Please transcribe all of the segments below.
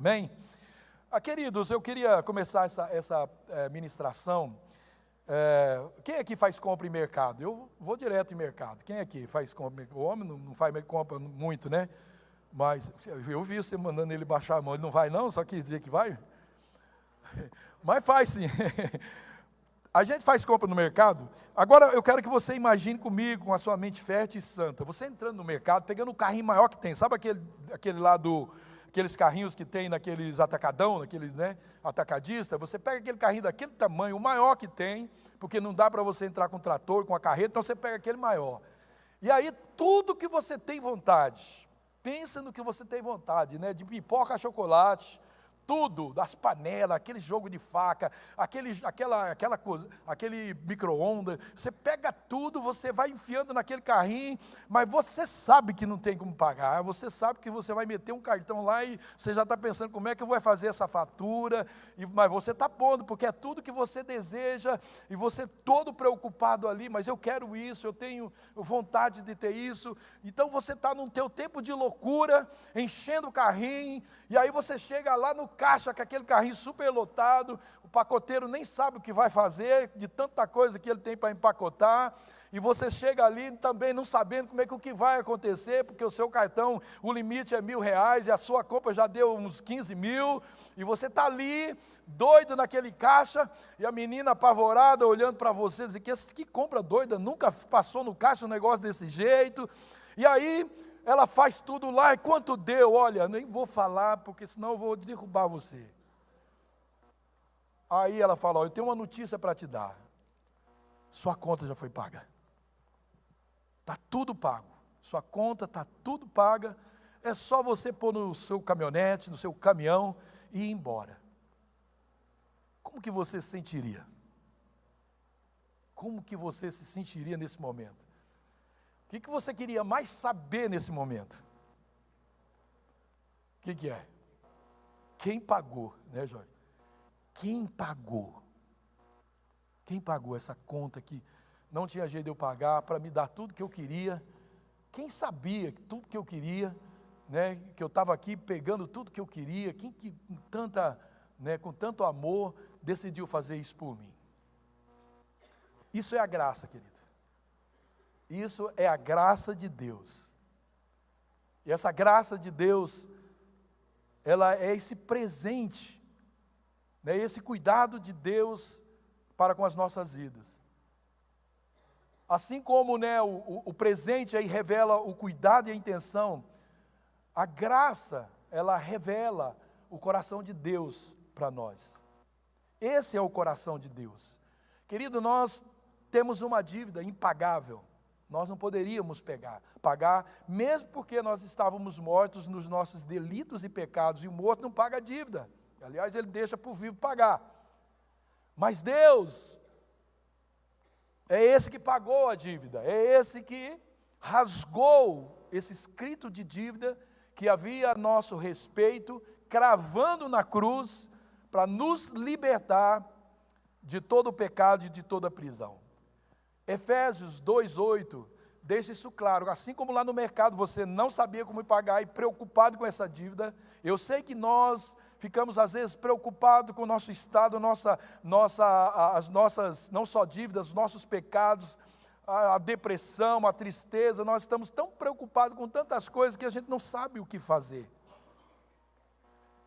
Amém? Queridos, eu queria começar essa ministração. Quem aqui faz compra em mercado? Eu vou direto em mercado. Quem aqui faz compra? O homem não faz compra muito, né? Mas eu vi você mandando ele baixar a mão. Ele não vai não? Só quis dizer que vai? Mas faz sim. A gente faz compra no mercado. Agora eu quero que você imagine comigo, com a sua mente fértil e santa, você entrando no mercado, pegando o carrinho maior que tem. Sabe aquele lá aqueles carrinhos que tem naqueles atacadão, naqueles, né, atacadista? Você pega aquele carrinho daquele tamanho, o maior que tem, porque não dá para você entrar com trator, com a carreta, então você pega aquele maior. E aí tudo que você tem vontade, pensa no que você tem vontade, né, de pipoca a chocolate, tudo, das panelas, aquele jogo de faca, aquela coisa, aquele micro-ondas, você pega tudo, você vai enfiando naquele carrinho, mas você sabe que não tem como pagar, você sabe que você vai meter um cartão lá e você já está pensando como é que eu vou fazer essa fatura, mas você está pondo, porque é tudo que você deseja, e você todo preocupado ali, mas eu quero isso, eu tenho vontade de ter isso, então você está no teu tempo de loucura, enchendo o carrinho, e aí você chega lá no caixa com aquele carrinho super lotado, o pacoteiro nem sabe o que vai fazer, de tanta coisa que ele tem para empacotar, e você chega ali também não sabendo como é que o que vai acontecer, porque o seu cartão, o limite é R$1.000, e a sua compra já deu uns 15 mil, e você está ali, doido naquele caixa, e a menina apavorada, olhando para você, dizendo que compra doida, nunca passou no caixa um negócio desse jeito, e aí ela faz tudo lá, e quanto deu? Olha, nem vou falar, porque senão eu vou derrubar você. Aí ela fala, eu tenho uma notícia para te dar. Sua conta já foi paga. Está tudo pago. Sua conta está tudo paga. É só você pôr no seu caminhonete, no seu caminhão e ir embora. Como que você se sentiria? Como que você se sentiria nesse momento? O que você queria mais saber nesse momento? O que é? Quem pagou, né, Jorge? Quem pagou? Quem pagou essa conta que não tinha jeito de eu pagar para me dar tudo que eu queria? Quem sabia tudo que eu queria, né, que eu estava aqui pegando tudo que eu queria? Quem que com tanto amor decidiu fazer isso por mim? Isso é a graça, querido. Isso é a graça de Deus. E essa graça de Deus, ela é esse presente, né, esse cuidado de Deus para com as nossas vidas. Assim como, né, o presente aí revela o cuidado e a intenção, a graça, ela revela o coração de Deus para nós. Esse é o coração de Deus. Querido, nós temos uma dívida impagável. Nós não poderíamos pagar, mesmo porque nós estávamos mortos nos nossos delitos e pecados, e o morto não paga a dívida. Aliás, ele deixa para o vivo pagar. Mas Deus é esse que pagou a dívida, é esse que rasgou esse escrito de dívida que havia a nosso respeito, cravando na cruz, para nos libertar de todo o pecado e de toda a prisão. Efésios 2:8, deixa isso claro, assim como lá no mercado você não sabia como pagar e preocupado com essa dívida, eu sei que nós ficamos às vezes preocupados com o nosso estado, as nossas, não só dívidas, os nossos pecados, a depressão, a tristeza, nós estamos tão preocupados com tantas coisas que a gente não sabe o que fazer.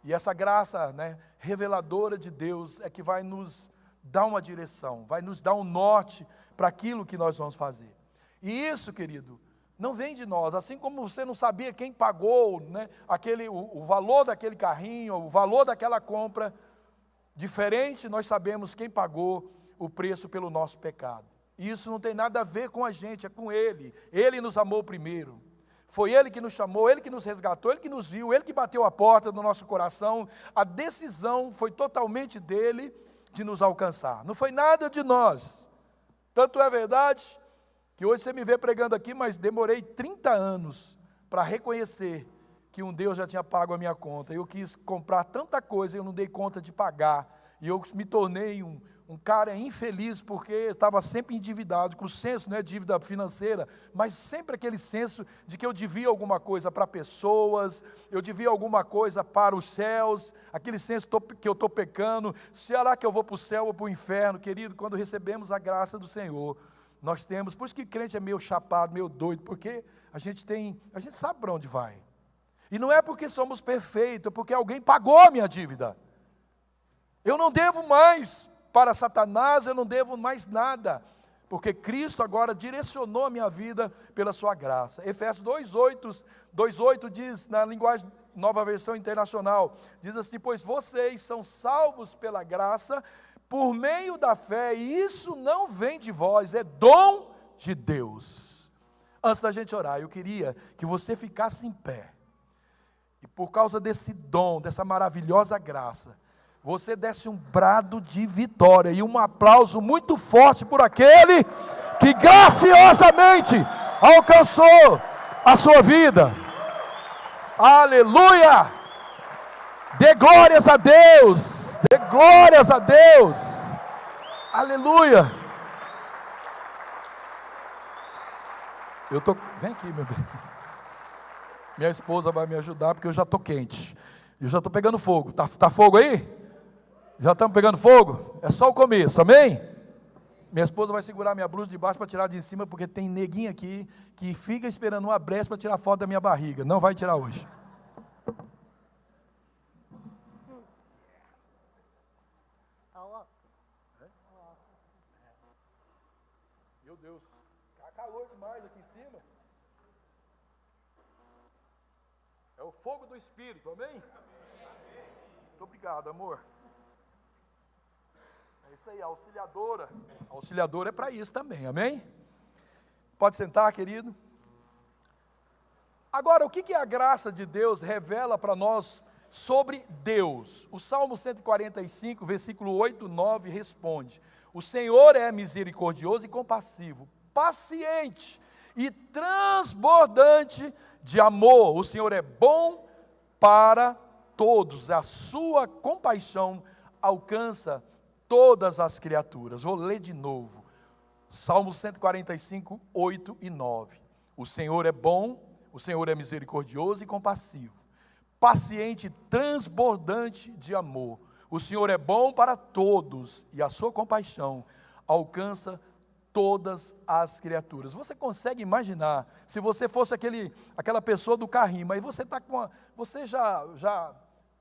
E essa graça, né, reveladora de Deus é que vai nos dar uma direção, vai nos dar um norte para aquilo que nós vamos fazer. E isso, querido, não vem de nós, assim como você não sabia quem pagou, né, o valor daquele carrinho, o valor daquela compra, diferente nós sabemos quem pagou o preço pelo nosso pecado. E isso não tem nada a ver com a gente, é com Ele. Ele nos amou primeiro. Foi Ele que nos chamou, Ele que nos resgatou, Ele que nos viu, Ele que bateu a porta do nosso coração. A decisão foi totalmente dEle de nos alcançar. Não foi nada de nós. Tanto é verdade que hoje você me vê pregando aqui, mas demorei 30 anos para reconhecer que um Deus já tinha pago a minha conta. Eu quis comprar tanta coisa e eu não dei conta de pagar. E eu me tornei um cara infeliz, porque estava sempre endividado, com o senso, não é dívida financeira, mas sempre aquele senso de que eu devia alguma coisa para pessoas, eu devia alguma coisa para os céus, aquele senso que eu estou pecando, será que eu vou para o céu ou para o inferno? Querido, quando recebemos a graça do Senhor, nós temos, por isso que crente é meio chapado, meio doido, porque a gente sabe para onde vai. E não é porque somos perfeitos, é porque alguém pagou a minha dívida. Eu não devo mais para Satanás, eu não devo mais nada, porque Cristo agora direcionou a minha vida pela sua graça. Efésios 2:8 diz, na linguagem Nova Versão Internacional, diz assim: pois vocês são salvos pela graça, por meio da fé, e isso não vem de vós, é dom de Deus. Antes da gente orar, eu queria que você ficasse em pé, e por causa desse dom, dessa maravilhosa graça, você desse um brado de vitória e um aplauso muito forte por aquele que graciosamente alcançou a sua vida. Aleluia! Dê glórias a Deus! Dê glórias a Deus! Aleluia! Vem aqui, meu bem. Minha esposa vai me ajudar porque eu já estou quente. Eu já estou pegando fogo. Tá fogo aí? Já estamos pegando fogo? É só o começo, amém? Minha esposa vai segurar minha blusa de baixo para tirar de cima, porque tem neguinho aqui que fica esperando uma brecha para tirar foto da minha barriga. Não vai tirar hoje. Meu Deus, está calor demais aqui em cima. É o fogo do Espírito, amém? Muito obrigado, amor. É isso aí, a auxiliadora. A auxiliadora é para isso também, amém? Pode sentar, querido. Agora, o que a graça de Deus revela para nós sobre Deus? O Salmo 145, versículo 8, 9, responde: o Senhor é misericordioso e compassivo, paciente e transbordante de amor. O Senhor é bom para todos, a sua compaixão alcança todas as criaturas. Vou ler de novo, Salmo 145, 8 e 9. O Senhor é bom, o Senhor é misericordioso e compassivo, paciente e transbordante de amor. O Senhor é bom para todos e a sua compaixão alcança todas as criaturas. Você consegue imaginar, se você fosse aquela pessoa do carrinho, mas você está com você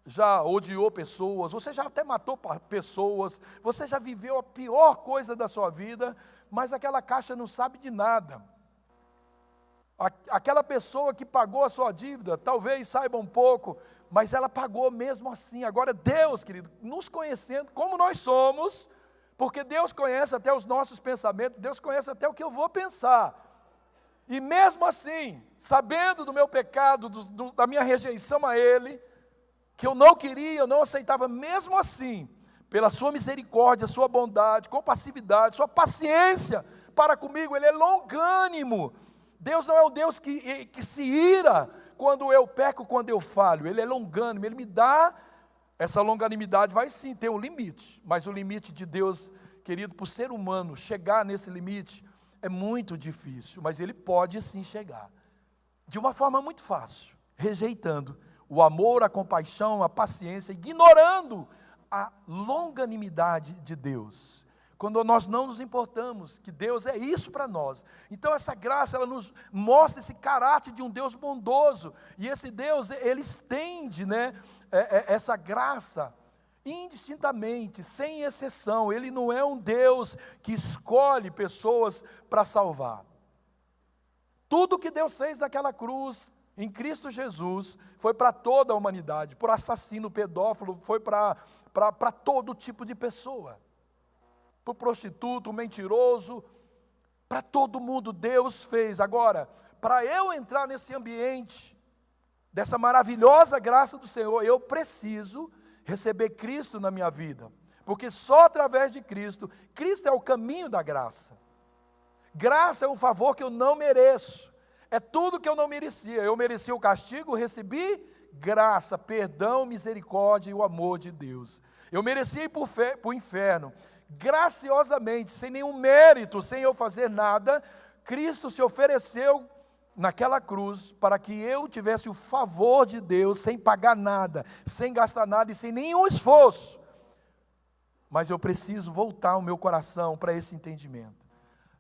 já odiou pessoas, você já até matou pessoas, você já viveu a pior coisa da sua vida, mas aquela caixa não sabe de nada. Aquela pessoa que pagou a sua dívida, talvez saiba um pouco, mas ela pagou mesmo assim. Agora Deus, querido, nos conhecendo como nós somos, porque Deus conhece até os nossos pensamentos, Deus conhece até o que eu vou pensar. E mesmo assim, sabendo do meu pecado, da minha rejeição a Ele, que eu não queria, eu não aceitava, mesmo assim, pela sua misericórdia, sua bondade, compassividade, sua paciência para comigo, Ele é longânimo. Deus não é um Deus que se ira quando eu peco, quando eu falho. Ele é longânimo, Ele me dá essa longanimidade. Vai sim ter um limite, mas o limite de Deus, querido, para o ser humano chegar nesse limite é muito difícil, mas Ele pode sim chegar, de uma forma muito fácil, rejeitando o amor, a compaixão, a paciência, ignorando a longanimidade de Deus. Quando nós não nos importamos que Deus é isso para nós. Então essa graça, ela nos mostra esse caráter de um Deus bondoso. E esse Deus, Ele estende, essa graça indistintamente, sem exceção. Ele não é um Deus que escolhe pessoas para salvar. Tudo que Deus fez naquela cruz, em Cristo Jesus, foi para toda a humanidade. Por assassino, pedófilo, foi para todo tipo de pessoa. Para o prostituto, o mentiroso, para todo mundo Deus fez. Agora, para eu entrar nesse ambiente, dessa maravilhosa graça do Senhor, eu preciso receber Cristo na minha vida. Porque só através de Cristo, Cristo é o caminho da graça. Graça é um favor que eu não mereço. É tudo que eu não merecia. Eu merecia o castigo, recebi graça, perdão, misericórdia e o amor de Deus. Eu merecia ir para o inferno. Graciosamente, sem nenhum mérito, sem eu fazer nada, Cristo se ofereceu naquela cruz para que eu tivesse o favor de Deus, sem pagar nada, sem gastar nada e sem nenhum esforço. Mas eu preciso voltar o meu coração para esse entendimento.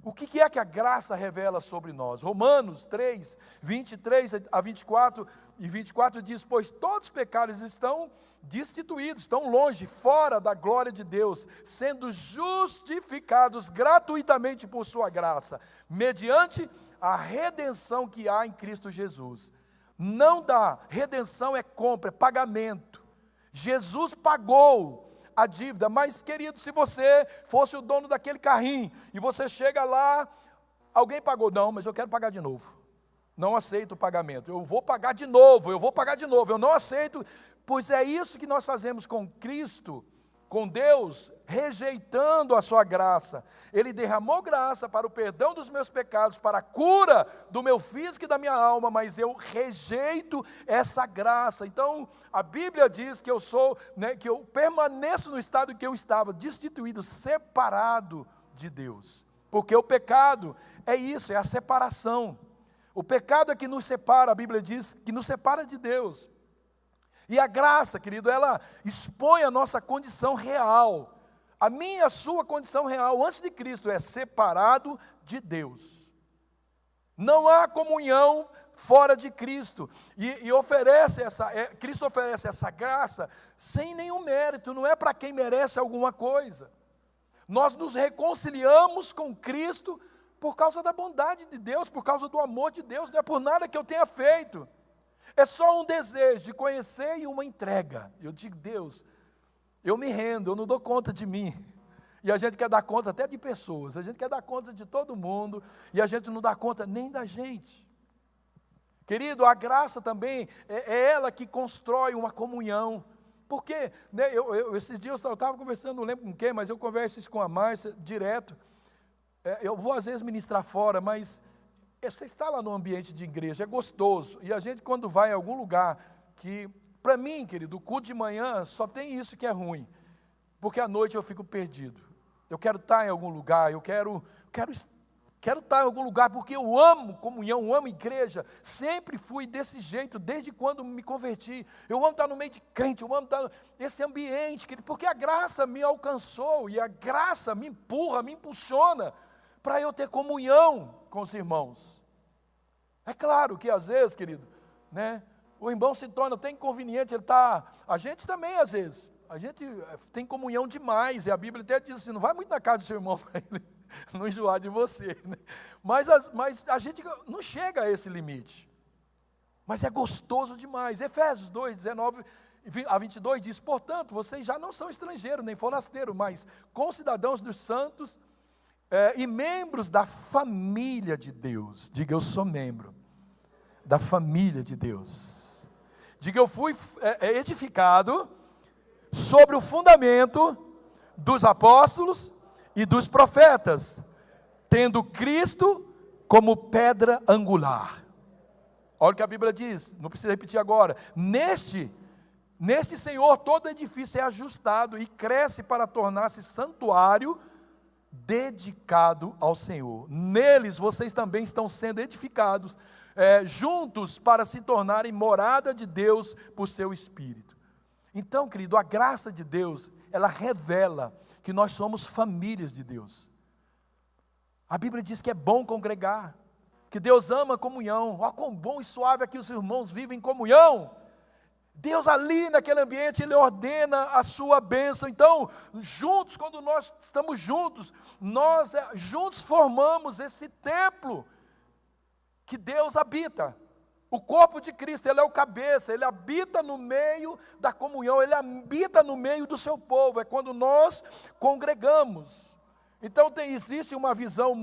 O que é que a graça revela sobre nós? Romanos 3, 23 a 24 e 24 diz: pois todos os pecados estão destituídos, estão longe, fora da glória de Deus, sendo justificados gratuitamente por sua graça, mediante a redenção que há em Cristo Jesus. Não dá, redenção é compra, é pagamento. Jesus pagou a dívida. Mas, querido, se você fosse o dono daquele carrinho e você chega lá, alguém pagou, não, mas eu quero pagar de novo. Não aceito o pagamento. Eu vou pagar de novo, eu não aceito. Pois é isso que nós fazemos com Cristo, com Deus, rejeitando a sua graça. Ele derramou graça para o perdão dos meus pecados, para a cura do meu físico e da minha alma, mas eu rejeito essa graça. Então, a Bíblia diz que eu sou, que eu permaneço no estado em que eu estava, destituído, separado de Deus. Porque o pecado é isso, é a separação. O pecado é que nos separa, a Bíblia diz, que nos separa de Deus. E a graça, querido, ela expõe a nossa condição real. A minha e a sua condição real, antes de Cristo, é separado de Deus. Não há comunhão fora de Cristo. E Cristo oferece essa graça sem nenhum mérito, não é para quem merece alguma coisa. Nós nos reconciliamos com Cristo por causa da bondade de Deus, por causa do amor de Deus, não é por nada que eu tenha feito. É só um desejo de conhecer e uma entrega. Eu digo: Deus, eu me rendo, eu não dou conta de mim. E a gente quer dar conta até de pessoas, a gente quer dar conta de todo mundo, e a gente não dá conta nem da gente. Querido, a graça também é ela que constrói uma comunhão. Porque, esses dias eu estava conversando, não lembro com quem, mas eu converso isso com a Márcia direto. Eu vou às vezes ministrar fora, mas você está lá no ambiente de igreja, é gostoso. E a gente, quando vai em algum lugar, que, para mim, querido, o culto de manhã só tem isso que é ruim. Porque à noite eu fico perdido. Eu quero estar em algum lugar, eu quero estar em algum lugar, porque eu amo comunhão, eu amo igreja. Sempre fui desse jeito, desde quando me converti. Eu amo estar no meio de crente, eu amo estar nesse ambiente, querido, porque a graça me alcançou, e a graça me empurra, me impulsiona, para eu ter comunhão com os irmãos. É claro que às vezes, querido, o irmão se torna até inconveniente, a gente também às vezes, a gente tem comunhão demais, e a Bíblia até diz assim: não vai muito na casa do seu irmão para ele não enjoar de você, mas a gente não chega a esse limite, mas é gostoso demais. Efésios 2, 19 a 22 diz: portanto, vocês já não são estrangeiros, nem forasteiros, mas concidadãos dos santos, e membros da família de Deus. Diga: eu sou membro da família de Deus. Diga: eu fui edificado sobre o fundamento dos apóstolos e dos profetas, tendo Cristo como pedra angular. Olha o que a Bíblia diz, não precisa repetir agora. Neste Senhor todo edifício é ajustado e cresce para tornar-se santuário dedicado ao Senhor. Neles vocês também estão sendo edificados juntos para se tornarem morada de Deus por seu Espírito. Então, querido, a graça de Deus, ela revela que nós somos famílias de Deus. A Bíblia diz que é bom congregar, que Deus ama a comunhão. Olha quão bom e suave é que os irmãos vivem em comunhão. Deus ali naquele ambiente, Ele ordena a sua bênção. Então, juntos, quando nós estamos juntos, nós juntos formamos esse templo que Deus habita. O corpo de Cristo, Ele é o cabeça, Ele habita no meio da comunhão, Ele habita no meio do seu povo, é quando nós congregamos. Então existe uma visão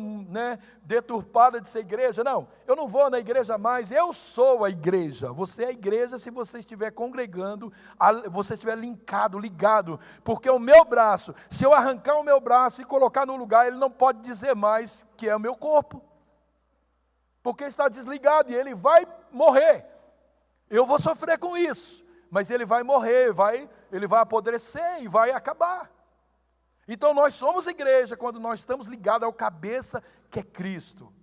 deturpada de ser igreja. Não, eu não vou na igreja mais, eu sou a igreja. Você é a igreja se você estiver congregando, você estiver ligado. Porque o meu braço, se eu arrancar o meu braço e colocar no lugar, ele não pode dizer mais que é o meu corpo. porque está desligado e ele vai morrer. Eu vou sofrer com isso, mas ele vai morrer, ele vai apodrecer e vai acabar. Então nós somos igreja quando nós estamos ligados ao cabeça que é Cristo.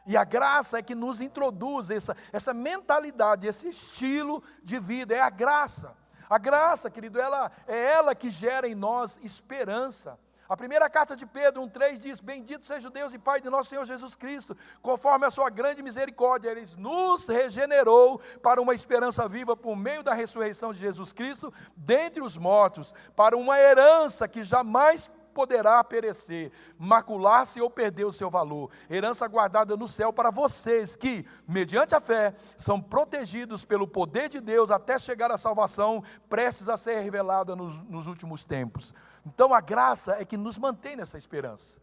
E a graça é que nos introduz essa mentalidade, esse estilo de vida, é a graça. A graça, querido, é ela que gera em nós esperança. A primeira carta de Pedro 1,3 diz: bendito seja o Deus e Pai de nosso Senhor Jesus Cristo, conforme a sua grande misericórdia, Ele nos regenerou para uma esperança viva por meio da ressurreição de Jesus Cristo dentre os mortos, para uma herança que jamais poderá perecer, macular-se ou perder o seu valor, herança guardada no céu para vocês que, mediante a fé, são protegidos pelo poder de Deus até chegar à salvação, prestes a ser revelada nos últimos tempos. Então a graça é que nos mantém nessa esperança.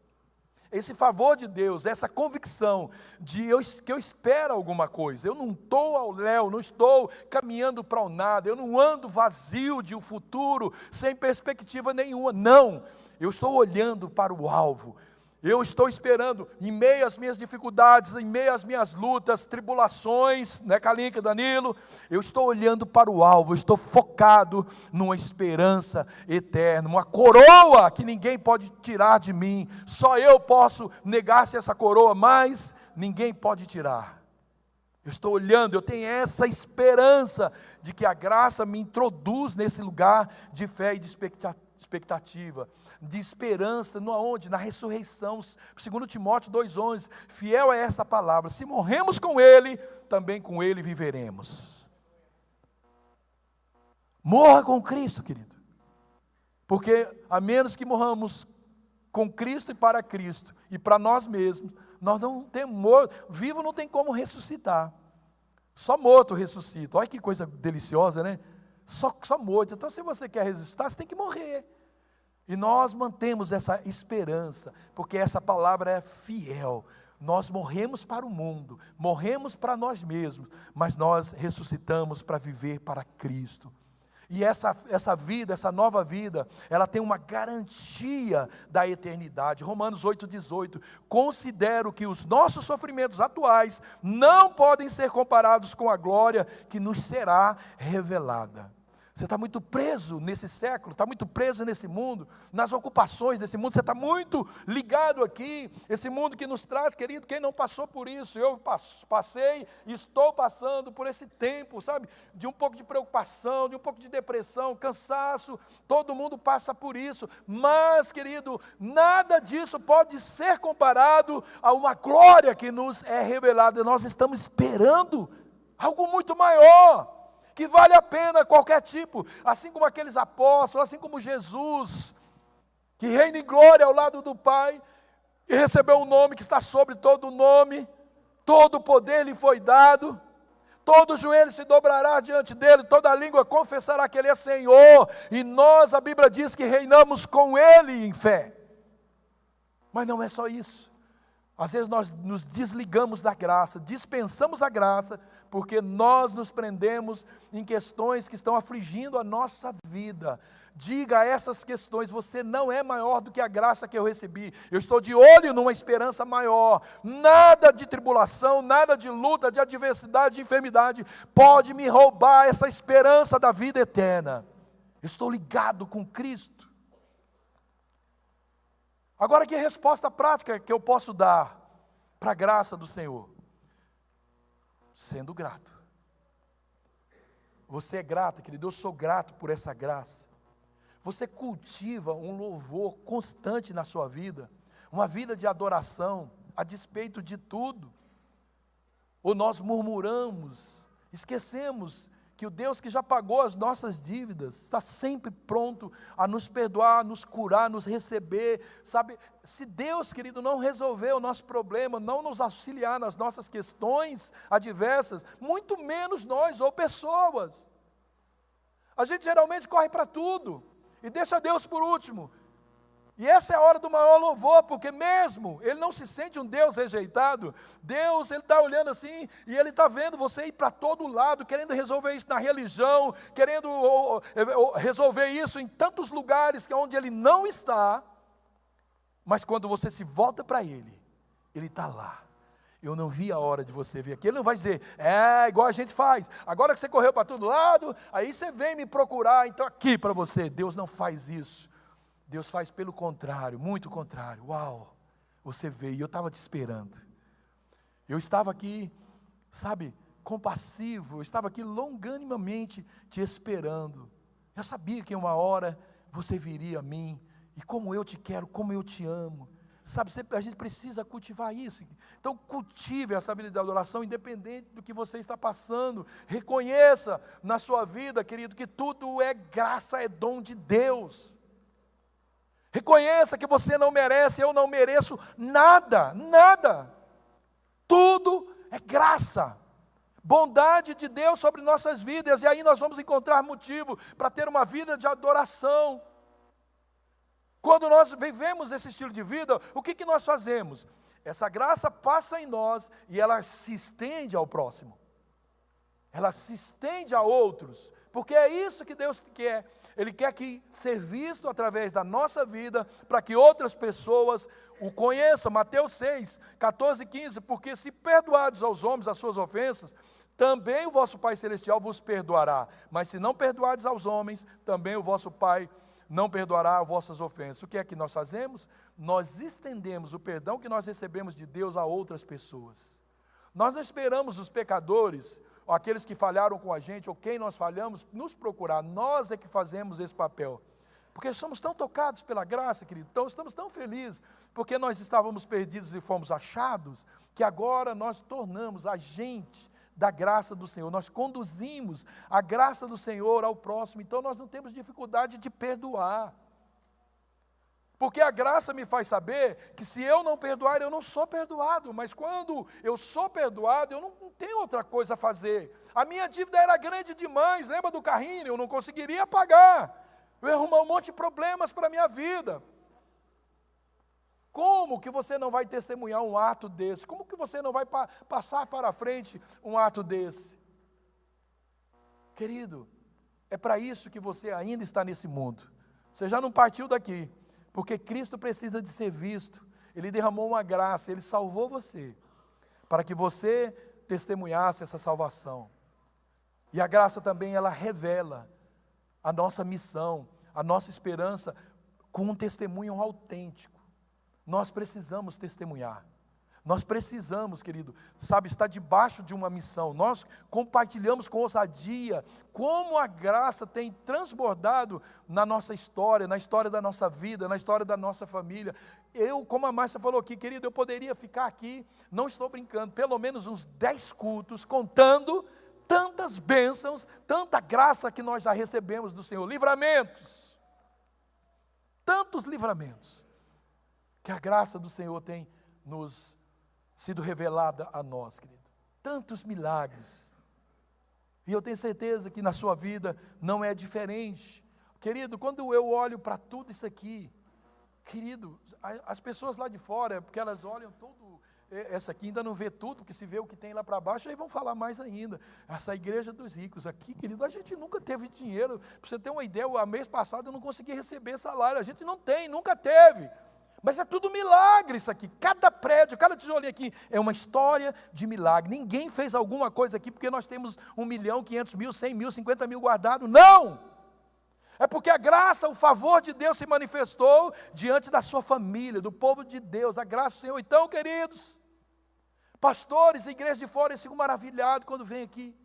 Esse favor de Deus, essa convicção que eu espero alguma coisa. Eu não estou ao léu, não estou caminhando para o nada, eu não ando vazio de um futuro, sem perspectiva nenhuma, não. Eu estou olhando para o alvo. Eu estou esperando, em meio às minhas dificuldades, em meio às minhas lutas, tribulações, né, Kalinka, Danilo? Eu estou olhando para o alvo, eu estou focado numa esperança eterna, uma coroa que ninguém pode tirar de mim. Só eu posso negar-se essa coroa, mas ninguém pode tirar. Eu estou olhando, eu tenho essa esperança de que a graça me introduz nesse lugar de fé e de expectativa, de esperança, aonde? Na ressurreição. 2 Timóteo 2,11, fiel é essa palavra: se morremos com Ele, também com Ele viveremos. Morra com Cristo, querido, porque a menos que morramos com Cristo e para nós mesmos, nós não temos, vivo não tem como ressuscitar, só morto ressuscita. Olha que coisa deliciosa, né? Só morto. Então, se você quer ressuscitar, você tem que morrer. E nós mantemos essa esperança, porque essa palavra é fiel. Nós morremos para o mundo, morremos para nós mesmos, mas nós ressuscitamos para viver para Cristo. E essa vida, essa nova vida, ela tem uma garantia da eternidade. Romanos 8,18, considero que os nossos sofrimentos atuais não podem ser comparados com a glória que nos será revelada. Você está muito preso nesse século, está muito preso nesse mundo, nas ocupações desse mundo, você está muito ligado aqui, esse mundo que nos traz, querido, quem não passou por isso? Eu passei e estou passando por esse tempo, sabe, de um pouco de preocupação, de um pouco de depressão, cansaço, todo mundo passa por isso, mas, querido, nada disso pode ser comparado a uma glória que nos é revelada. Nós estamos esperando algo muito maior, que vale a pena qualquer tipo, assim como aqueles apóstolos, assim como Jesus, que reina em glória ao lado do Pai, e recebeu um nome que está sobre todo nome, todo o poder lhe foi dado, todo joelho se dobrará diante dele, toda língua confessará que Ele é Senhor, e nós, a Bíblia diz que reinamos com Ele em fé. Mas não é só isso. Às vezes nós nos desligamos da graça, dispensamos a graça, porque nós nos prendemos em questões que estão afligindo a nossa vida. Diga a essas questões: você não é maior do que a graça que eu recebi. Eu estou de olho numa esperança maior. Nada de tribulação, nada de luta, de adversidade, de enfermidade pode me roubar essa esperança da vida eterna. Eu estou ligado com Cristo. Agora, que resposta prática que eu posso dar para a graça do Senhor? Sendo grato. Você é grato, querido? Eu sou grato por essa graça. Você cultiva um louvor constante na sua vida, uma vida de adoração, a despeito de tudo? Ou nós murmuramos, esquecemos que o Deus que já pagou as nossas dívidas está sempre pronto a nos perdoar, nos curar, nos receber, sabe? Se Deus, querido, não resolver o nosso problema, não nos auxiliar nas nossas questões adversas, muito menos nós ou pessoas. A gente geralmente corre para tudo e deixa Deus por último. E essa é a hora do maior louvor, porque mesmo Ele não se sente um Deus rejeitado, Deus, Ele está olhando assim, e Ele está vendo você ir para todo lado, querendo resolver isso na religião, querendo resolver isso em tantos lugares que onde Ele não está, mas quando você se volta para Ele, Ele está lá. Eu não vi a hora de você vir aqui. Ele não vai dizer, igual a gente faz. Agora que você correu para todo lado, aí você vem me procurar, então aqui para você. Deus não faz isso. Deus faz pelo contrário, muito contrário. Uau, você veio e eu estava te esperando. Eu estava aqui, sabe, compassivo. Eu estava aqui longanimamente te esperando. Eu sabia que uma hora você viria a mim. E como eu te quero, como eu te amo. Sabe, a gente precisa cultivar isso. Então cultive essa vida de adoração, independente do que você está passando. Reconheça na sua vida, querido, que tudo é graça, é dom de Deus. Reconheça que você não merece, eu não mereço nada, nada. Tudo é graça. Bondade de Deus sobre nossas vidas. E aí nós vamos encontrar motivo para ter uma vida de adoração. Quando nós vivemos esse estilo de vida, o que nós fazemos? Essa graça passa em nós e ela se estende ao próximo. Ela se estende a outros, porque é isso que Deus quer. Ele quer que ser visto através da nossa vida, para que outras pessoas o conheçam. Mateus 6, 14 e 15, porque se perdoardes aos homens as suas ofensas, também o vosso Pai Celestial vos perdoará. Mas se não perdoardes aos homens, também o vosso Pai não perdoará as vossas ofensas. O que é que nós fazemos? Nós estendemos o perdão que nós recebemos de Deus a outras pessoas. Nós não esperamos os pecadores, ou aqueles que falharam com a gente, ou quem nós falhamos, nos procurar. Nós é que fazemos esse papel. Porque somos tão tocados pela graça, querido. Então estamos tão felizes, porque nós estávamos perdidos e fomos achados, que agora nós tornamos agente da graça do Senhor, nós conduzimos a graça do Senhor ao próximo, então nós não temos dificuldade de perdoar, porque a graça me faz saber que se eu não perdoar, eu não sou perdoado, mas quando eu sou perdoado, eu não tenho outra coisa a fazer. A minha dívida era grande demais, lembra do carrinho? Eu não conseguiria pagar, eu ia arrumar um monte de problemas para a minha vida. Como que você não vai testemunhar um ato desse? Como que você não vai passar para frente um ato desse? Querido, é para isso que você ainda está nesse mundo. Você já não partiu daqui, porque Cristo precisa de ser visto. Ele derramou uma graça, Ele salvou você, para que você testemunhasse essa salvação. E a graça também, ela revela a nossa missão, a nossa esperança, com um testemunho autêntico. Nós precisamos testemunhar. Nós precisamos, querido, sabe, estar debaixo de uma missão. Nós compartilhamos com ousadia como a graça tem transbordado na nossa história, na história da nossa vida, na história da nossa família. Eu, como a Márcia falou aqui, querido, eu poderia ficar aqui, não estou brincando, pelo menos uns 10 cultos, contando tantas bênçãos, tanta graça que nós já recebemos do Senhor. Livramentos. Tantos livramentos que a graça do Senhor tem nos sido revelada a nós, querido. Tantos milagres. E eu tenho certeza que na sua vida não é diferente. Querido, quando eu olho para tudo isso aqui, querido, as pessoas lá de fora, porque elas olham tudo, essa aqui ainda não vê tudo, porque se vê o que tem lá para baixo, aí vão falar mais ainda. Essa igreja dos ricos aqui, querido, a gente nunca teve dinheiro. Para você ter uma ideia, o mês passado eu não consegui receber salário. A gente não tem, nunca teve. Mas é tudo milagre isso aqui. Cada prédio, cada tijolinho aqui é uma história de milagre. Ninguém fez alguma coisa aqui porque nós temos 1 milhão, 500 mil, 100 mil, 50 mil guardados. Não! É porque a graça, o favor de Deus se manifestou diante da sua família, do povo de Deus. A graça do Senhor. Então, queridos, pastores, igrejas de fora, eu fico maravilhado quando vem aqui.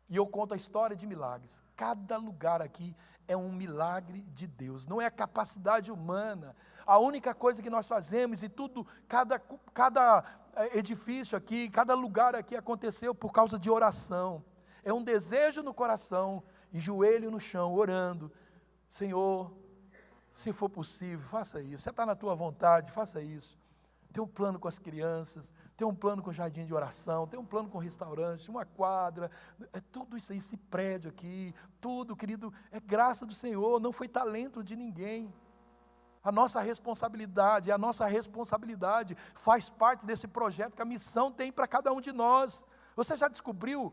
E eu conto a história de milagres. Cada lugar aqui é um milagre de Deus. Não é a capacidade humana. A única coisa que nós fazemos e tudo, cada edifício aqui, cada lugar aqui aconteceu por causa de oração. É um desejo no coração e joelho no chão, orando. Senhor, se for possível, faça isso. Se está na tua vontade, faça isso. Tem um plano com as crianças, tem um plano com jardim de oração, tem um plano com restaurante, uma quadra, é tudo isso aí, esse prédio aqui, tudo, querido, é graça do Senhor, não foi talento de ninguém. A nossa responsabilidade faz parte desse projeto que a missão tem para cada um de nós. Você já descobriu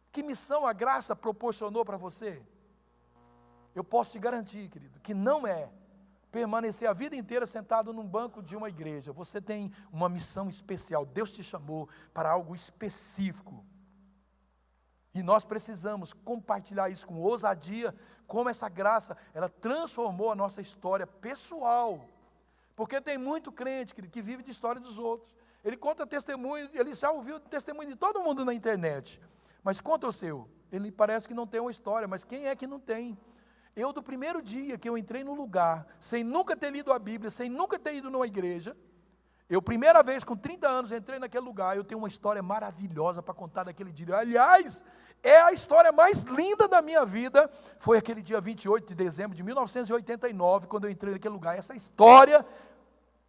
que missão a graça proporcionou para você? Eu posso te garantir, querido, que não é permanecer a vida inteira sentado num banco de uma igreja. Você tem uma missão especial. Deus te chamou para algo específico. E nós precisamos compartilhar isso com ousadia, como essa graça, ela transformou a nossa história pessoal. Porque tem muito crente que vive de história dos outros. Ele conta testemunho, ele já ouviu testemunho de todo mundo na internet. Mas conta o seu. Ele parece que não tem uma história, mas quem é que não tem? Eu, do primeiro dia que eu entrei no lugar, sem nunca ter lido a Bíblia, sem nunca ter ido numa igreja, eu, primeira vez, com 30 anos, entrei naquele lugar, eu tenho uma história maravilhosa para contar daquele dia. Aliás, é a história mais linda da minha vida, foi aquele dia 28 de dezembro de 1989, quando eu entrei naquele lugar. Essa história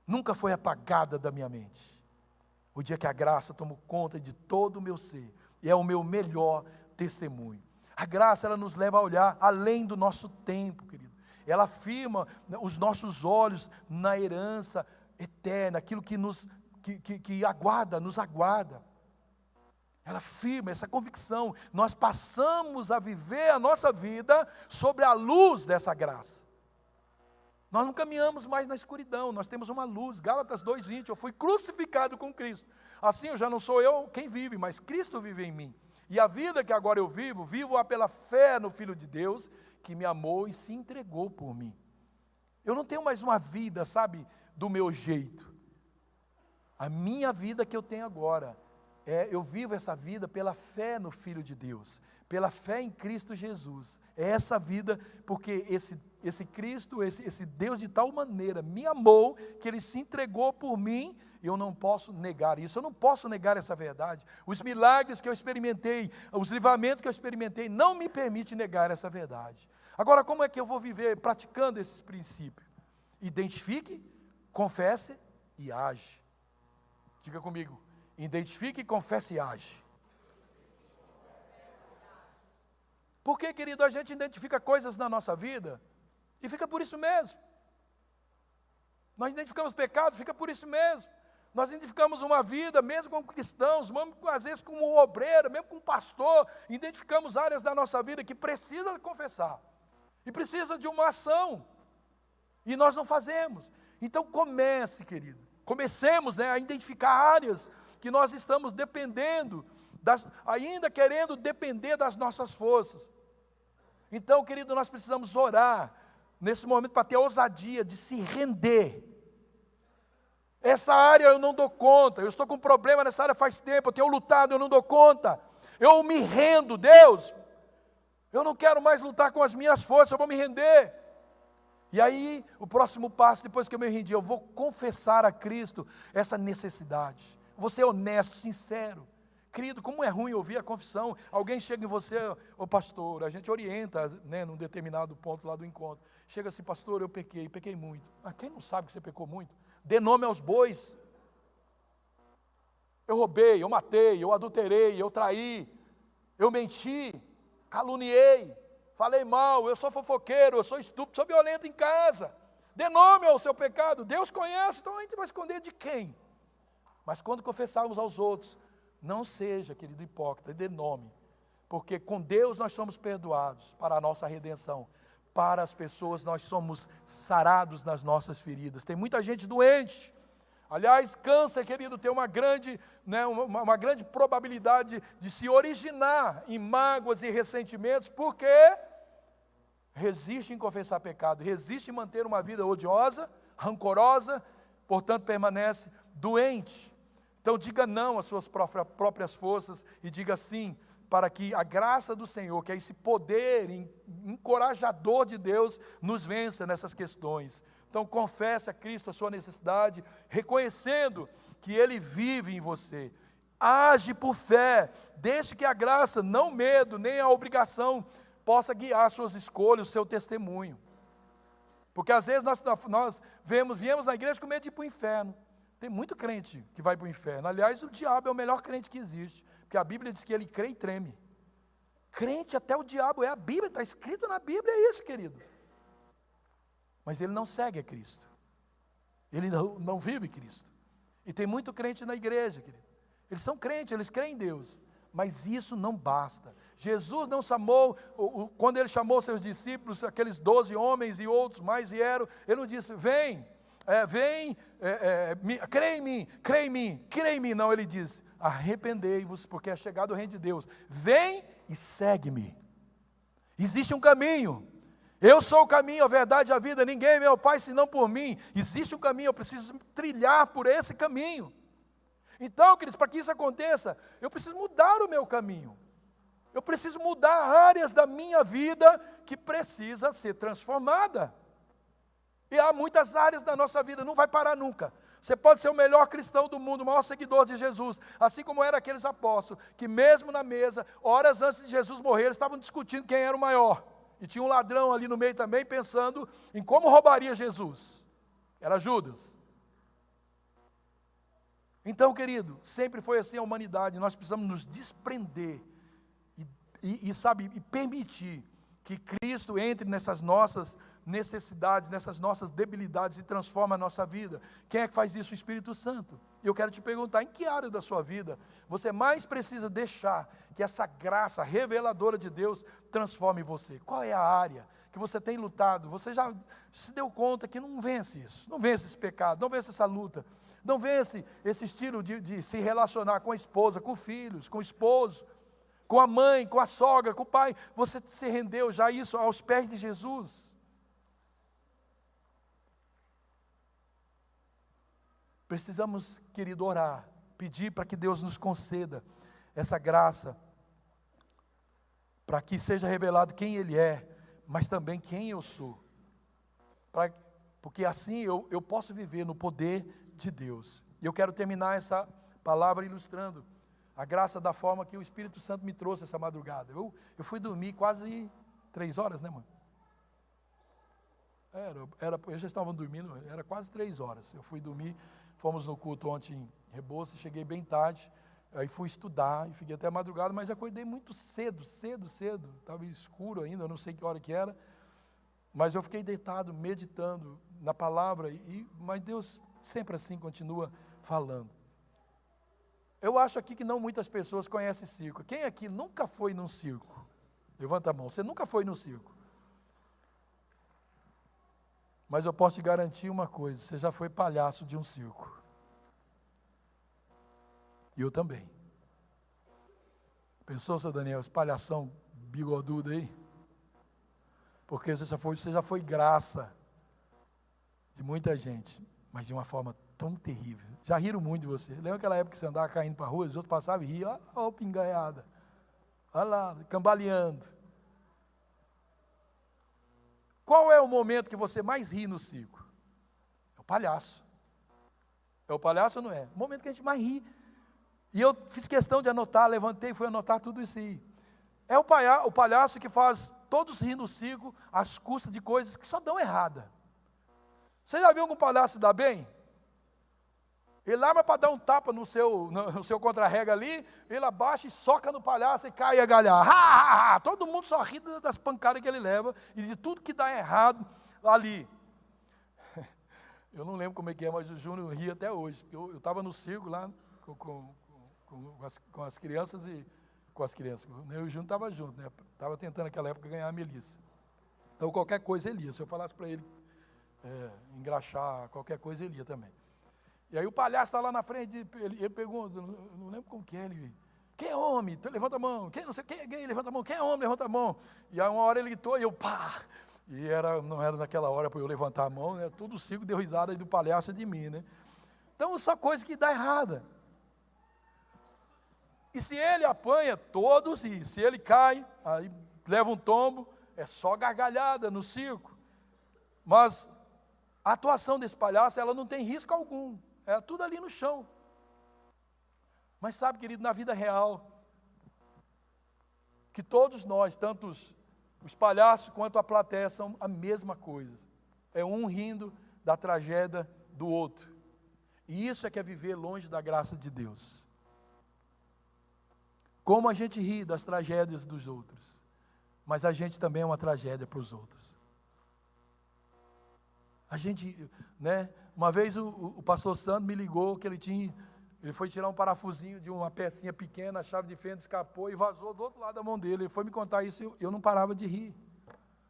nunca foi apagada da minha mente. O dia que a graça tomou conta de todo o meu ser, e é o meu melhor testemunho. A graça, ela nos leva a olhar além do nosso tempo, querido. Ela firma os nossos olhos na herança eterna, aquilo que nos aguarda. Ela firma essa convicção. Nós passamos a viver a nossa vida sobre a luz dessa graça. Nós não caminhamos mais na escuridão, nós temos uma luz. Gálatas 2:20, eu fui crucificado com Cristo. Assim, eu já não sou eu quem vive, mas Cristo vive em mim. E a vida que agora eu vivo-a pela fé no Filho de Deus, que me amou e se entregou por mim. Eu não tenho mais uma vida, sabe, do meu jeito. A minha vida que eu tenho agora, eu vivo essa vida pela fé no Filho de Deus, pela fé em Cristo Jesus. É essa vida, porque esse Cristo, esse Deus de tal maneira me amou, que Ele se entregou por mim, e eu não posso negar isso, eu não posso negar essa verdade. Os milagres que eu experimentei, os livramentos que eu experimentei, não me permitem negar essa verdade. Agora, como é que eu vou viver praticando esses princípios? Identifique, confesse e age. Diga comigo, identifique, confesse e age. Porque, querido, a gente identifica coisas na nossa vida e fica por isso mesmo. Nós identificamos pecado, fica por isso mesmo. Nós identificamos uma vida, mesmo como cristãos, mesmo, às vezes como um obreiro, mesmo como pastor, identificamos áreas da nossa vida que precisa confessar. E precisa de uma ação. E nós não fazemos. Então comece, querido. Comecemos, a identificar áreas que nós estamos dependendo, ainda querendo depender das nossas forças. Então, querido, nós precisamos orar nesse momento para ter a ousadia de se render. Essa área eu não dou conta, eu estou com problema nessa área faz tempo, eu tenho lutado, eu não dou conta. Eu me rendo, Deus. Eu não quero mais lutar com as minhas forças, eu vou me render. E aí, o próximo passo, depois que eu me rendi, eu vou confessar a Cristo essa necessidade. Vou ser honesto, sincero. Querido, como é ruim ouvir a confissão. Alguém chega em você, pastor, a gente orienta, num determinado ponto lá do encontro. Chega assim, pastor, eu pequei muito. Mas quem não sabe que você pecou muito? Dê nome aos bois. Eu roubei, eu matei, eu adulterei, eu traí, eu menti, caluniei, falei mal, eu sou fofoqueiro, eu sou estúpido, sou violento em casa. Dê nome ao seu pecado. Deus conhece, então a gente vai esconder de quem? Mas quando confessarmos aos outros, não seja, querido, hipócrita, dê nome. Porque com Deus nós somos perdoados para a nossa redenção. Para as pessoas nós somos sarados nas nossas feridas. Tem muita gente doente. Aliás, câncer, querido, tem uma grande probabilidade de se originar em mágoas e ressentimentos, porque resiste em confessar pecado, resiste em manter uma vida odiosa, rancorosa, portanto permanece doente. Então diga não às suas próprias forças e diga sim, para que a graça do Senhor, que é esse poder encorajador de Deus, nos vença nessas questões. Então confesse a Cristo a sua necessidade, reconhecendo que Ele vive em você. Age por fé, deixe que a graça, não o medo, nem a obrigação, possa guiar suas escolhas, o seu testemunho. Porque às vezes nós viemos na igreja com medo de ir para o inferno. Tem muito crente que vai para o inferno. Aliás, o diabo é o melhor crente que existe. Porque a Bíblia diz que ele crê e treme. Crente até o diabo, é a Bíblia, está escrito na Bíblia, é isso, querido. Mas ele não segue a Cristo. Ele não vive Cristo. E tem muito crente na igreja, querido. Eles são crentes, eles creem em Deus. Mas isso não basta. Jesus não chamou, quando ele chamou seus discípulos, aqueles 12 homens e outros mais vieram, ele não disse, vem, crê em mim. Não, ele disse, arrependei-vos, porque é chegado o reino de Deus. Vem e segue-me. Existe um caminho. Eu sou o caminho, a verdade e a vida. Ninguém é meu Pai senão por mim. Existe um caminho, eu preciso trilhar por esse caminho. Então, queridos, para que isso aconteça, eu preciso mudar o meu caminho. Eu preciso mudar áreas da minha vida que precisa ser transformada. E há muitas áreas da nossa vida, não vai parar nunca. Você pode ser o melhor cristão do mundo, o maior seguidor de Jesus, assim como eram aqueles apóstolos, que mesmo na mesa, horas antes de Jesus morrer, eles estavam discutindo quem era o maior. E tinha um ladrão ali no meio também, pensando em como roubaria Jesus. Era Judas. Então, querido, sempre foi assim a humanidade. Nós precisamos nos desprender e permitir que Cristo entre nessas nossas necessidades, nessas nossas debilidades e transforma a nossa vida. Quem é que faz isso? O Espírito Santo. E eu quero te perguntar, em que área da sua vida você mais precisa deixar que essa graça reveladora de Deus transforme você? Qual é a área que você tem lutado? Você já se deu conta que não vence isso, não vence esse pecado, não vence essa luta, não vence esse estilo de se relacionar com a esposa, com filhos, com o esposo, com a mãe, com a sogra, com o pai. Você se rendeu já isso aos pés de Jesus. Precisamos, querido, orar, pedir para que Deus nos conceda essa graça, para que seja revelado quem Ele é, mas também quem eu sou, porque assim eu posso viver no poder de Deus. E eu quero terminar essa palavra ilustrando a graça da forma que o Espírito Santo me trouxe essa madrugada. Eu fui dormir quase 3 horas, né, mano? Eu já estava dormindo, era quase 3 horas. Eu fui dormir, fomos no culto ontem em Rebouças, cheguei bem tarde, aí fui estudar e fiquei até a madrugada, mas acordei muito cedo, estava escuro ainda, eu não sei que hora que era, mas eu fiquei deitado, meditando na palavra, mas Deus sempre assim continua falando. Eu acho aqui que não muitas pessoas conhecem circo. Quem aqui nunca foi num circo? Levanta a mão, você nunca foi num circo. Mas eu posso te garantir uma coisa, você já foi palhaço de um circo. E eu também. Pensou, seu Daniel, esse palhação bigodudo aí? Porque você já foi graça de muita gente, mas de uma forma tão terrível. Já riram muito de você. Lembra aquela época que você andava caindo para a rua, os outros passavam e riam, olha a pinganhada, olha lá, cambaleando. Qual é o momento que você mais ri no circo? É o palhaço. É o palhaço ou não é? O momento que a gente mais ri. E eu fiz questão de anotar, levantei e fui anotar tudo isso aí. É o palhaço que faz todos rir no circo às custas de coisas que só dão errada. Você já viu algum palhaço se dar bem? Ele arma para dar um tapa no seu contra-rega ali, ele abaixa e soca no palhaço e cai a galhar. Todo mundo só ri das pancadas que ele leva e de tudo que dá errado ali. Eu não lembro como é que é, mas o Júnior ri até hoje. Porque eu estava no circo lá com as crianças e com as crianças. Eu e o Júnior estava junto, né? Estava tentando naquela época ganhar a Melissa. Então qualquer coisa ele ia. Se eu falasse para ele engraxar, qualquer coisa ele ia também. E aí o palhaço está lá na frente, ele pergunta, não lembro como que é, quem é homem? Então, levanta a mão. Quem não sei, quem é gay? Levanta a mão. Quem é homem? Levanta a mão. E aí uma hora ele gritou e eu, pá! E não era naquela hora para eu levantar a mão, né? Todo o circo deu risada aí do palhaço de mim, né? Então, só coisa que dá errada. E se ele apanha, todos ri. Se ele cai, aí leva um tombo, é só gargalhada no circo. Mas a atuação desse palhaço, ela não tem risco algum. É tudo ali no chão. Mas sabe, querido, na vida real, que todos nós, tanto os palhaços quanto a plateia, são a mesma coisa. É um rindo da tragédia do outro. E isso é que é viver longe da graça de Deus. Como a gente ri das tragédias dos outros, mas a gente também é uma tragédia para os outros. A gente, né? Uma vez o pastor Sandro me ligou que ele Ele foi tirar um parafusinho de uma pecinha pequena, a chave de fenda escapou e vazou do outro lado da mão dele. Ele foi me contar isso, eu não parava de rir.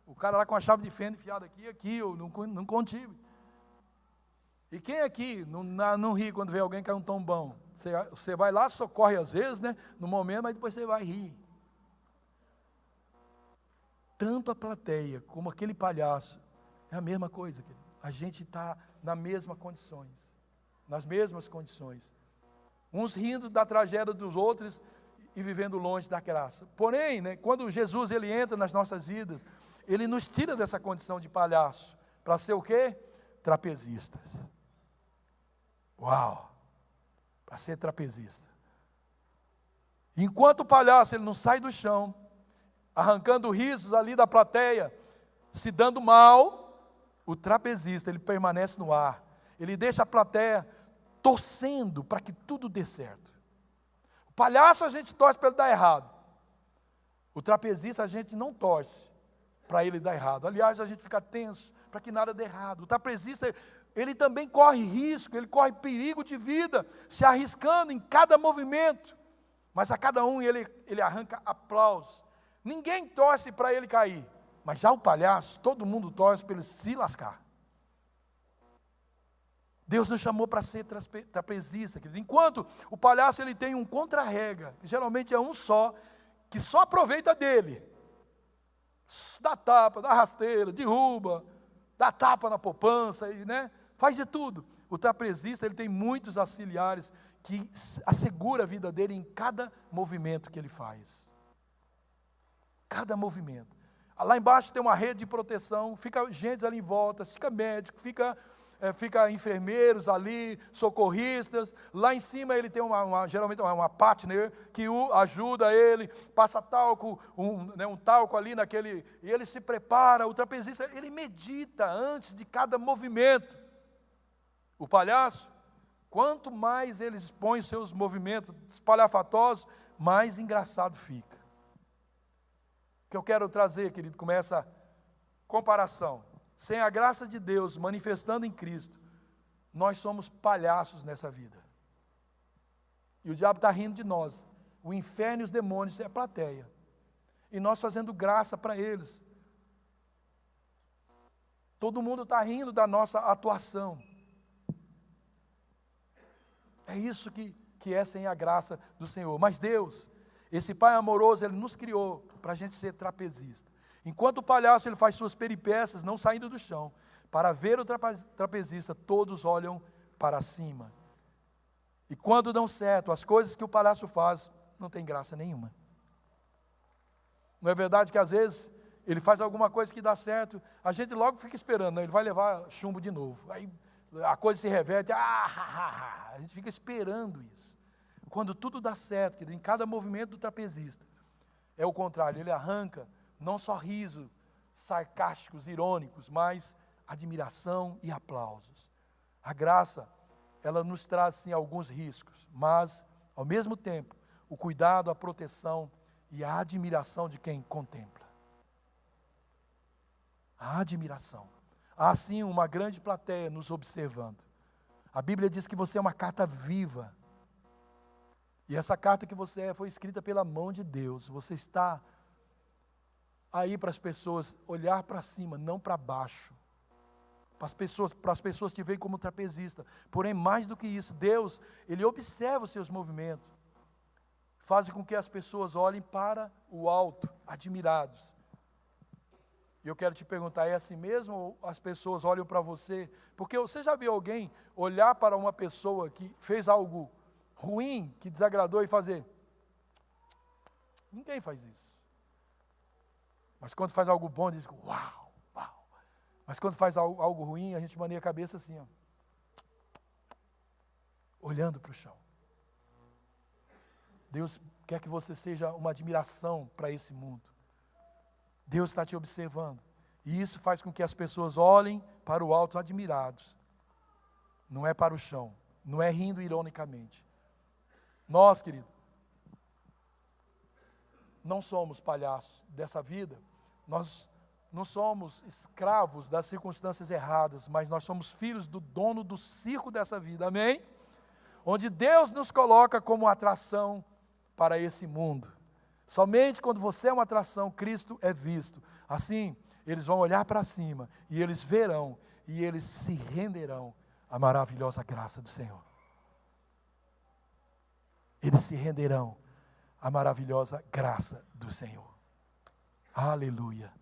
O cara lá com a chave de fenda enfiada aqui, eu não contive. E quem aqui não ri quando vê alguém cair um tombão? Você vai lá, socorre às vezes, né, no momento, mas depois você vai rir. Tanto a plateia como aquele palhaço, é a mesma coisa, querido. A gente está nas mesmas condições. Uns rindo da tragédia dos outros e vivendo longe da graça. Porém, né, quando Jesus ele entra nas nossas vidas, ele nos tira dessa condição de palhaço, para ser o quê? Trapezistas. Uau! Para ser trapezista. Enquanto o palhaço ele não sai do chão, arrancando risos ali da plateia, se dando mal, o trapezista ele permanece no ar. Ele deixa a plateia torcendo para que tudo dê certo. O palhaço a gente torce para ele dar errado. O trapezista a gente não torce para ele dar errado. Aliás, a gente fica tenso para que nada dê errado. O trapezista, ele também corre risco, ele corre perigo de vida, se arriscando em cada movimento. Mas a cada um ele arranca aplausos. Ninguém torce para ele cair. Mas já o palhaço, todo mundo torce para ele se lascar. Deus nos chamou para ser trapezista, querido. Enquanto o palhaço ele tem um contra-rega, que geralmente é um só, que só aproveita dele. Dá tapa, dá rasteira, derruba, dá tapa na poupança, né? Faz de tudo. O trapezista ele tem muitos auxiliares que assegura a vida dele em cada movimento que ele faz. Cada movimento. Lá embaixo tem uma rede de proteção, fica gente ali em volta, fica médico, fica enfermeiros ali, socorristas. Lá em cima ele tem geralmente uma partner que ajuda ele, passa talco, um talco ali naquele, e ele se prepara. O trapezista, ele medita antes de cada movimento. O palhaço, quanto mais ele expõe seus movimentos espalhafatosos, mais engraçado fica. O que eu quero trazer, querido, com essa comparação. Sem a graça de Deus manifestando em Cristo, nós somos palhaços nessa vida. E o diabo está rindo de nós. O inferno e os demônios é a plateia. E nós fazendo graça para eles. Todo mundo está rindo da nossa atuação. É isso que é sem a graça do Senhor. Mas Deus, esse Pai amoroso, Ele nos criou para a gente ser trapezista. Enquanto o palhaço ele faz suas peripécias, não saindo do chão, para ver o trapezista, todos olham para cima. E quando dão certo, as coisas que o palhaço faz, não tem graça nenhuma. Não é verdade que às vezes ele faz alguma coisa que dá certo, a gente logo fica esperando, ele vai levar chumbo de novo. Aí a coisa se reverte, a gente fica esperando isso. Quando tudo dá certo, em cada movimento do trapezista, é o contrário, ele arranca não só riso, sarcásticos, irônicos, mas admiração e aplausos. A graça, ela nos traz sim alguns riscos, mas ao mesmo tempo, o cuidado, a proteção e a admiração de quem contempla. A admiração. Há sim uma grande plateia nos observando. A Bíblia diz que você é uma carta viva. E essa carta que você é foi escrita pela mão de Deus. Você está aí para as pessoas olhar para cima, não para baixo. Para as pessoas te veem como trapezista. Porém, mais do que isso, Deus, Ele observa os seus movimentos. Faz com que as pessoas olhem para o alto, admirados. E eu quero te perguntar, é assim mesmo ou as pessoas olham para você? Porque você já viu alguém olhar para uma pessoa que fez algo ruim, que desagradou e fazer? Ninguém faz isso. Mas quando faz algo bom, diz, uau, uau. Mas quando faz algo ruim, a gente maneia a cabeça assim, ó, olhando para o chão. Deus quer que você seja uma admiração para esse mundo. Deus está te observando. E isso faz com que as pessoas olhem para o alto admirados. Não é para o chão. Não é rindo ironicamente. Nós, querido, não somos palhaços dessa vida. Nós não somos escravos das circunstâncias erradas, mas nós somos filhos do dono do circo dessa vida, amém? onde Deus nos coloca como atração para esse mundo. Somente quando você é uma atração, Cristo é visto. Assim, eles vão olhar para cima e eles verão e eles se renderão à maravilhosa graça do Senhor. Eles se renderão à maravilhosa graça do Senhor. Aleluia.